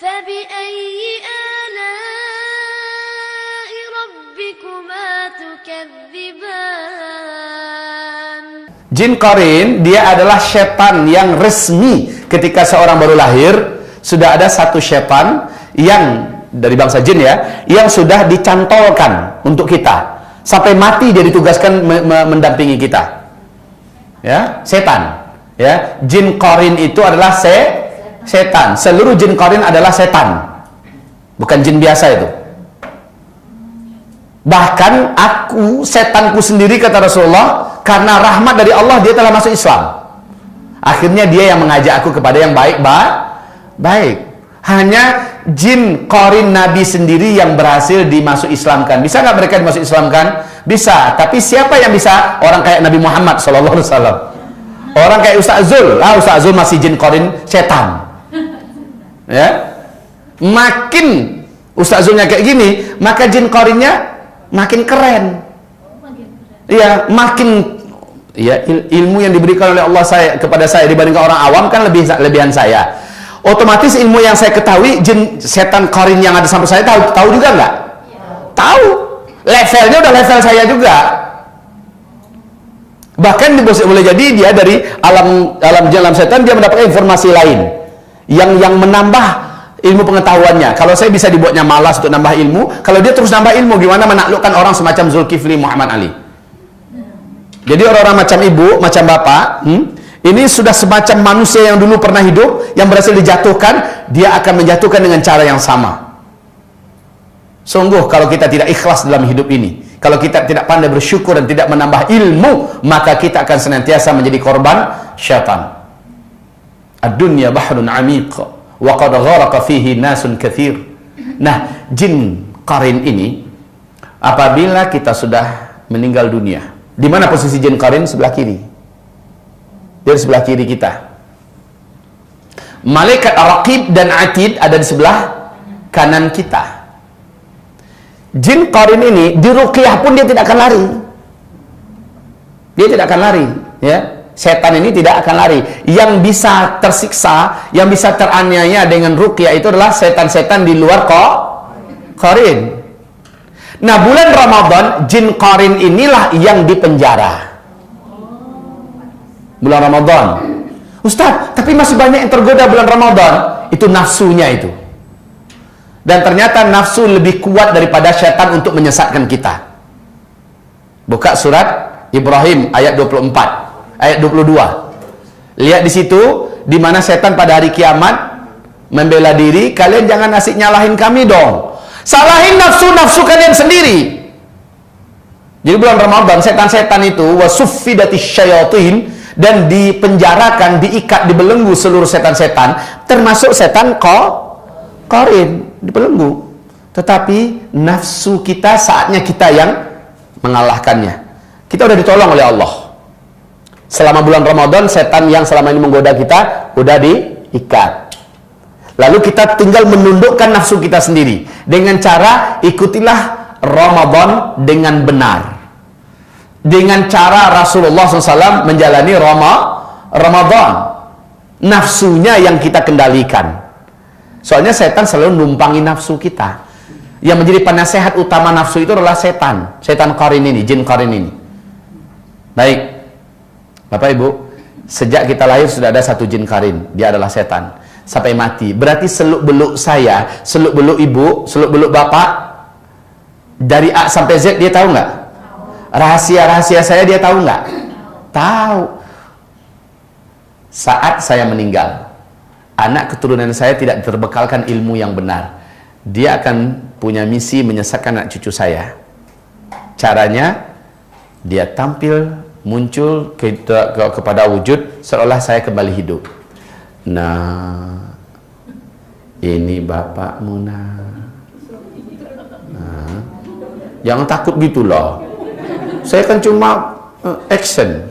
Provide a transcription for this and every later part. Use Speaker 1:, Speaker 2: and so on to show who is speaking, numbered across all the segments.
Speaker 1: فبأي آلاء ربكما تكذبان.
Speaker 2: Jin qarin, dia adalah setan yang resmi. Ketika seorang baru lahir, sudah ada satu setan yang dari bangsa jin ya, yang sudah dicantolkan untuk kita. Sampai mati dia ditugaskan mendampingi kita. Ya, setan. Ya, jin qarin itu adalah setan. Seluruh jin qarin adalah setan. Bukan jin biasa itu. Bahkan aku, setanku sendiri, kata Rasulullah, karena rahmat dari Allah dia telah masuk Islam. Akhirnya dia yang mengajak aku kepada yang baik. Hanya jin qarin Nabi sendiri yang berhasil dimasuk Islamkan. Bisa nggak mereka dimasuk Islamkan? Bisa. Tapi siapa yang bisa? Orang kayak Nabi Muhammad SAW. Orang kayak Ustaz Zul. Ustaz Zul masih jin qarin setan. Ya, makin Ustaz Zulnya kayak gini, maka jin qarinnya makin keren. Iya, makin ya, ilmu yang diberikan oleh Allah kepada saya dibandingkan orang awam kan lebihan saya. Otomatis ilmu yang saya ketahui, jin setan qarin yang ada sampai saya tahu juga nggak? Tahu. Levelnya udah level saya juga. Bahkan boleh jadi dia dari alam setan dia mendapatkan informasi lain yang menambah ilmu pengetahuannya. Kalau saya bisa dibuatnya malas untuk nambah ilmu, kalau dia terus nambah ilmu, gimana menaklukkan orang semacam Zulkifli Muhammad Ali? Jadi orang-orang macam ibu, macam bapak, ini sudah semacam manusia yang dulu pernah hidup, yang berhasil dijatuhkan, dia akan menjatuhkan dengan cara yang sama. Sungguh kalau kita tidak ikhlas dalam hidup ini, kalau kita tidak pandai bersyukur dan tidak menambah ilmu, maka kita akan senantiasa menjadi korban syaitan. Ad-dunya bahrun amiq wa qad gharaqa fihi nasun katsir. Nah, jin qarin ini apabila kita sudah meninggal dunia, di mana posisi jin qarin? Sebelah kiri. Dia di sebelah kiri kita. Malaikat Raqib dan Atid ada di sebelah kanan kita. Jin qarin ini di ruqyah pun dia tidak akan lari. Dia tidak akan lari, ya. Setan ini tidak akan lari. Yang bisa tersiksa, yang bisa teraniaya dengan ruqyah itu adalah setan-setan di luar qarin. Nah, bulan Ramadan jin qarin inilah yang dipenjara. Bulan Ramadan. Ustaz, tapi masih banyak yang tergoda bulan Ramadan. Itu nafsunya itu. Dan ternyata nafsu lebih kuat daripada syaitan untuk menyesatkan kita. Buka surat Ibrahim ayat 24, ayat 22. Lihat di situ, di mana setan pada hari kiamat membela diri, kalian jangan asik nyalahin kami dong. Salahin nafsu kalian sendiri. Jadi bulan Ramadan setan-setan itu wasuffidatis syayatin, dan dipenjarakan, diikat, dibelenggu seluruh setan-setan, termasuk setan qarin, dibelenggu. Tetapi nafsu kita saatnya kita yang mengalahkannya. Kita udah ditolong oleh Allah. Selama bulan Ramadan, setan yang selama ini menggoda kita udah diikat. Lalu kita tinggal menundukkan nafsu kita sendiri dengan cara ikutilah Ramadan dengan benar. Dengan cara Rasulullah SAW menjalani Ramadan. Nafsunya yang kita kendalikan. Soalnya setan selalu numpangi nafsu kita. Yang menjadi penasehat utama nafsu itu adalah setan. Setan qarin ini, jin qarin ini. Baik. Bapak Ibu, sejak kita lahir sudah ada satu jin qarin. Dia adalah setan. Sampai mati. Berarti seluk-beluk saya, seluk-beluk ibu, seluk-beluk bapak, dari A sampai Z dia tahu nggak? Rahasia-rahasia saya dia tahu nggak? Tahu. Saat saya meninggal, anak keturunan saya tidak terbekalkan ilmu yang benar. Dia akan punya misi menyesatkan anak cucu saya. Caranya, dia tampil, muncul kepada wujud seolah saya kembali hidup. Nah, ini bapakmu nah. Jangan takut gitulah. Saya kan cuma action.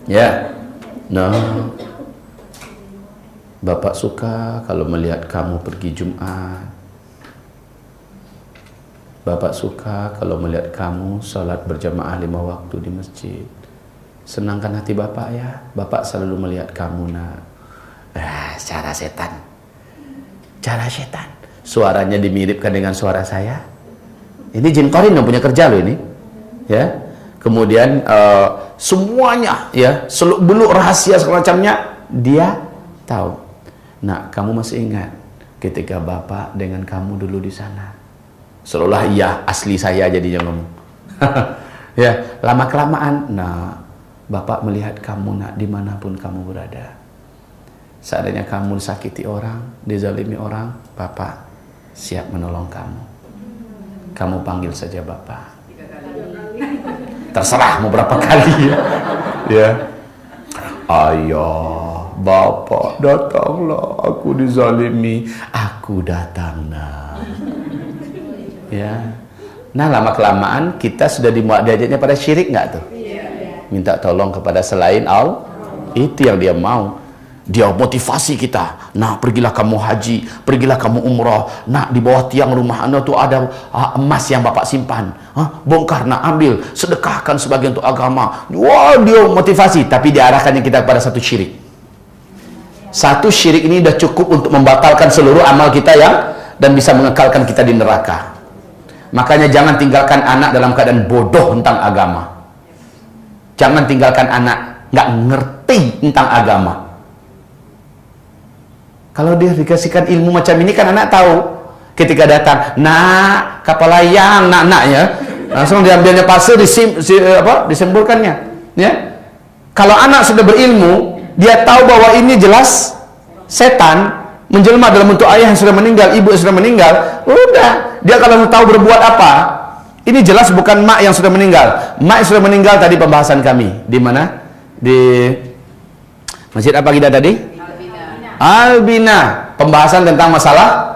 Speaker 2: Ya. Nah, Bapak suka kalau melihat kamu pergi Jumat. Bapak suka kalau melihat kamu sholat berjamaah 5 waktu di masjid. Senangkan hati Bapak ya. Bapak selalu melihat kamu nak. Secara setan. Cara setan. Suaranya dimiripkan dengan suara saya. Ini jin qarin yang punya kerja loh ini. Ya. Kemudian semuanya ya, seluk-beluk rahasia segala macamnya dia tahu. Nah, kamu masih ingat ketika Bapak dengan kamu dulu di sana? Seolah iya asli saya jadinya ngomong. Ya, lama kelamaan, nah Bapak melihat kamu nak dimanapun kamu berada. Seandainya kamu disakiti orang, dizalimi orang, Bapak siap menolong kamu. Kamu panggil saja Bapak. Terserah mau berapa kali ya. Ya. Ayah, Bapak datanglah, aku dizalimi, aku datang nak. Ya. Nah, lama kelamaan kita sudah diajaknya pada syirik nggak tuh? Minta tolong kepada selain Allah. Itu yang dia mau. Dia motivasi kita. Nah, pergilah kamu haji, pergilah kamu umrah. Nah, di bawah tiang rumah anda tuh ada emas yang Bapak simpan. Bongkar, nak ambil, sedekahkan sebagian untuk agama. Wah, dia motivasi, tapi diarahkannya kita kepada satu syirik. Satu syirik ini sudah cukup untuk membatalkan seluruh amal kita yang dan bisa mengekalkan kita di neraka. Makanya jangan tinggalkan anak dalam keadaan bodoh tentang agama. Jangan tinggalkan anak nggak ngerti tentang agama. Kalau dia dikasihkan ilmu macam ini kan anak tahu. Ketika datang, nak kapal layang, nak ya, langsung diambilnya pasir, disemburkannya. Ya. Kalau anak sudah berilmu, dia tahu bahwa ini jelas setan menjelma dalam bentuk ayah yang sudah meninggal, ibu yang sudah meninggal. Udah, dia kalau tahu berbuat apa, ini jelas bukan mak yang sudah meninggal. Mak yang sudah meninggal tadi pembahasan kami di mana? Di masjid apa kita tadi? Albina, pembahasan tentang masalah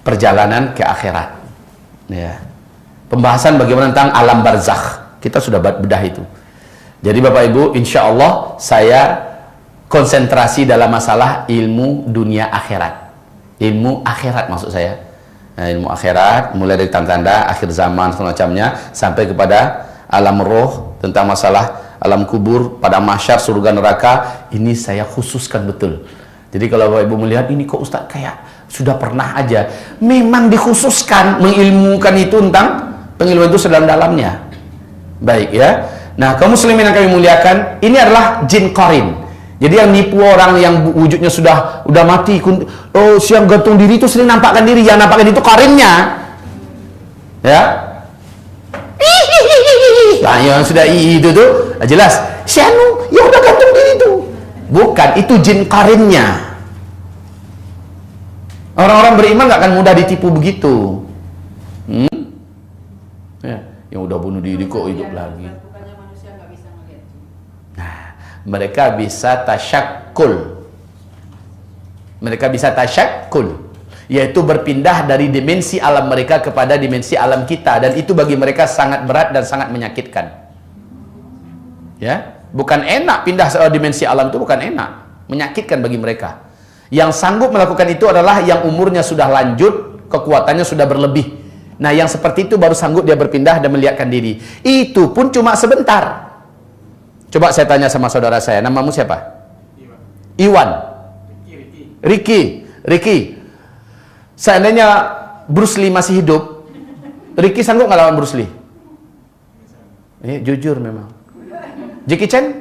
Speaker 2: perjalanan ke akhirat. Ya. Pembahasan bagaimana tentang alam barzakh. Kita sudah bedah itu. Jadi Bapak Ibu, insya Allah saya konsentrasi dalam masalah ilmu dunia akhirat. Ilmu akhirat maksud saya. Nah, ilmu akhirat mulai dari tanda-tanda akhir zaman semacamnya sampai kepada alam roh, tentang masalah alam kubur, pada mahsyar, surga neraka. Ini saya khususkan betul. Jadi kalau Bapak Ibu melihat ini kok Ustaz kayak sudah pernah aja, memang dikhususkan mengilmukan itu tentang pengilmuan itu sedalam-dalamnya. Baik ya. Nah, kaum muslimin yang kami muliakan, ini adalah jin qarin. Jadi yang nipu orang yang wujudnya udah mati, oh siang gantung diri itu sering nampakkan diri, yang nampakkan itu qarinnya. Ya. Nah, yang sudah itu tuh jelas si anu yang udah gantung diri itu. Bukan, itu jin qarinnya. Orang-orang beriman gak akan mudah ditipu begitu. Ya, yang udah bunuh diri kok hidup lagi. Nah, mereka bisa tasyakkul. Mereka bisa tasyakkul, yaitu berpindah dari dimensi alam mereka kepada dimensi alam kita, dan itu bagi mereka sangat berat dan sangat menyakitkan. Ya, bukan enak pindah ke dimensi alam itu, bukan enak, menyakitkan bagi mereka. Yang sanggup melakukan itu adalah yang umurnya sudah lanjut, kekuatannya sudah berlebih. Nah, yang seperti itu baru sanggup dia berpindah dan melihatkan diri. Itu pun cuma sebentar. Coba saya tanya sama saudara saya, namamu siapa? Iwan. Ricky. Seandainya Bruce Lee masih hidup, Ricky sanggup nggak lawan Bruce Lee? Jujur memang. Jackie Chan?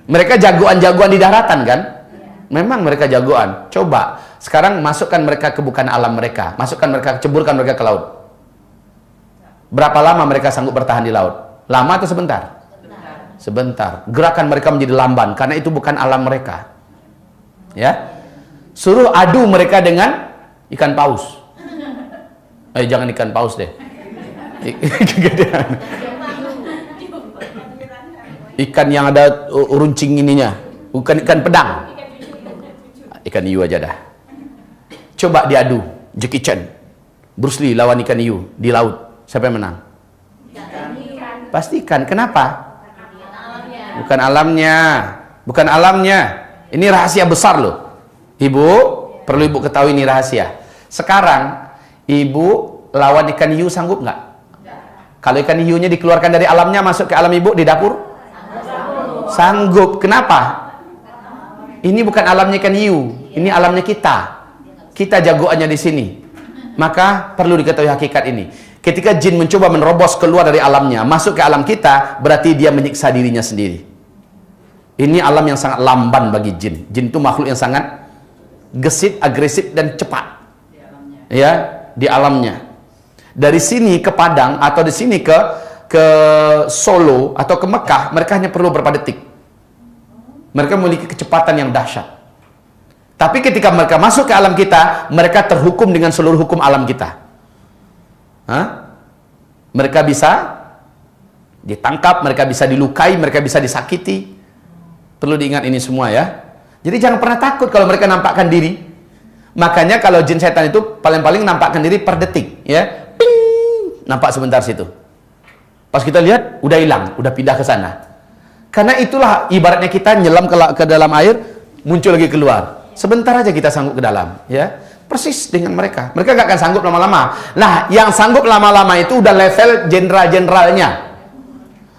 Speaker 2: Mereka jagoan-jagoan di daratan kan? Memang mereka jagoan. Coba sekarang masukkan mereka ke bukan alam mereka, masukkan mereka, ceburkan mereka ke laut. Berapa lama mereka sanggup bertahan di laut? Lama atau sebentar? Sebentar. Gerakan mereka menjadi lamban karena itu bukan alam mereka. Ya. Suruh adu mereka dengan ikan paus. Jangan ikan paus deh. Ikan yang ada runcing ininya, bukan ikan pedang. Ikan hiu aja dah. Coba diadu, Jackie Chan, Bruce Lee lawan ikan hiu di laut. Siapa yang menang? Pasti ikan. Kenapa? Bukan alamnya. Bukan alamnya. Ini rahasia besar loh. Ibu, perlu ibu ketahui ini rahasia. Sekarang, ibu lawan ikan hiu sanggup nggak? Kalau ikan hiunya dikeluarkan dari alamnya masuk ke alam ibu di dapur? Sanggup. Kenapa? Ini bukan alamnya ikan hiu, ini alamnya kita. Kita jagoannya di sini. Maka perlu diketahui hakikat ini. Ketika jin mencoba menerobos keluar dari alamnya, masuk ke alam kita, berarti dia menyiksa dirinya sendiri. Ini alam yang sangat lamban bagi jin. Jin itu makhluk yang sangat gesit, agresif, dan cepat. Ya, di alamnya. Dari sini ke Padang atau di sini ke Solo atau ke Mekah, mereka hanya perlu beberapa detik. Mereka memiliki kecepatan yang dahsyat. Tapi ketika mereka masuk ke alam kita, mereka terhukum dengan seluruh hukum alam kita. Mereka bisa ditangkap, mereka bisa dilukai, mereka bisa disakiti. Perlu diingat ini semua ya. Jadi jangan pernah takut kalau mereka nampakkan diri. Makanya kalau jin setan itu paling-paling nampakkan diri per detik, ya. Ping, nampak sebentar situ. Pas kita lihat udah hilang, udah pindah ke sana. Karena itulah ibaratnya kita nyelam ke dalam air, muncul lagi keluar. Sebentar aja kita sanggup ke dalam, ya. Persis dengan mereka. Mereka nggak akan sanggup lama-lama. Nah, yang sanggup lama-lama itu udah level jenderal-jenderalnya.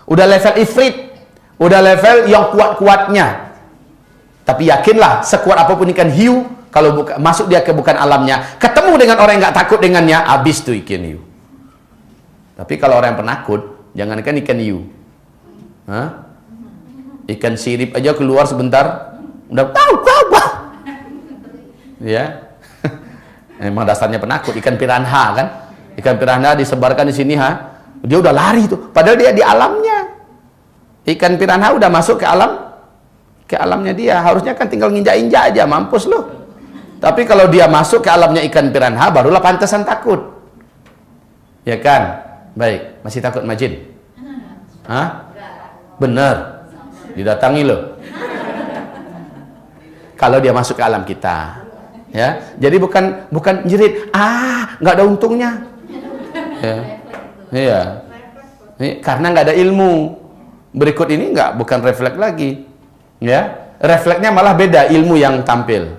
Speaker 2: Udah level ifrit. Udah level yang kuat-kuatnya. Tapi yakinlah, sekuat apapun ikan hiu, kalau masuk dia ke bukan alamnya, ketemu dengan orang yang nggak takut dengannya, habis tuh ikan hiu. Tapi kalau orang yang penakut, jangankan ikan hiu. Ikan sirip aja keluar sebentar, udah tahu. Ya. Memang dasarnya penakut. Ikan piranha kan, ikan piranha disebarkan di sini, dia udah lari tuh, padahal dia di alamnya. Ikan piranha udah masuk ke alamnya dia, harusnya kan tinggal nginjak-injak aja, mampus loh. Tapi kalau dia masuk ke alamnya ikan piranha, barulah pantasan takut, ya kan? Baik, masih takut majin? Bener, didatangi loh. Kalau dia masuk ke alam kita. Ya, jadi bukan jerit, nggak ada untungnya, ya, iya, karena nggak ada ilmu. Berikut ini bukan refleks lagi, ya, refleksnya malah beda, ilmu yang tampil.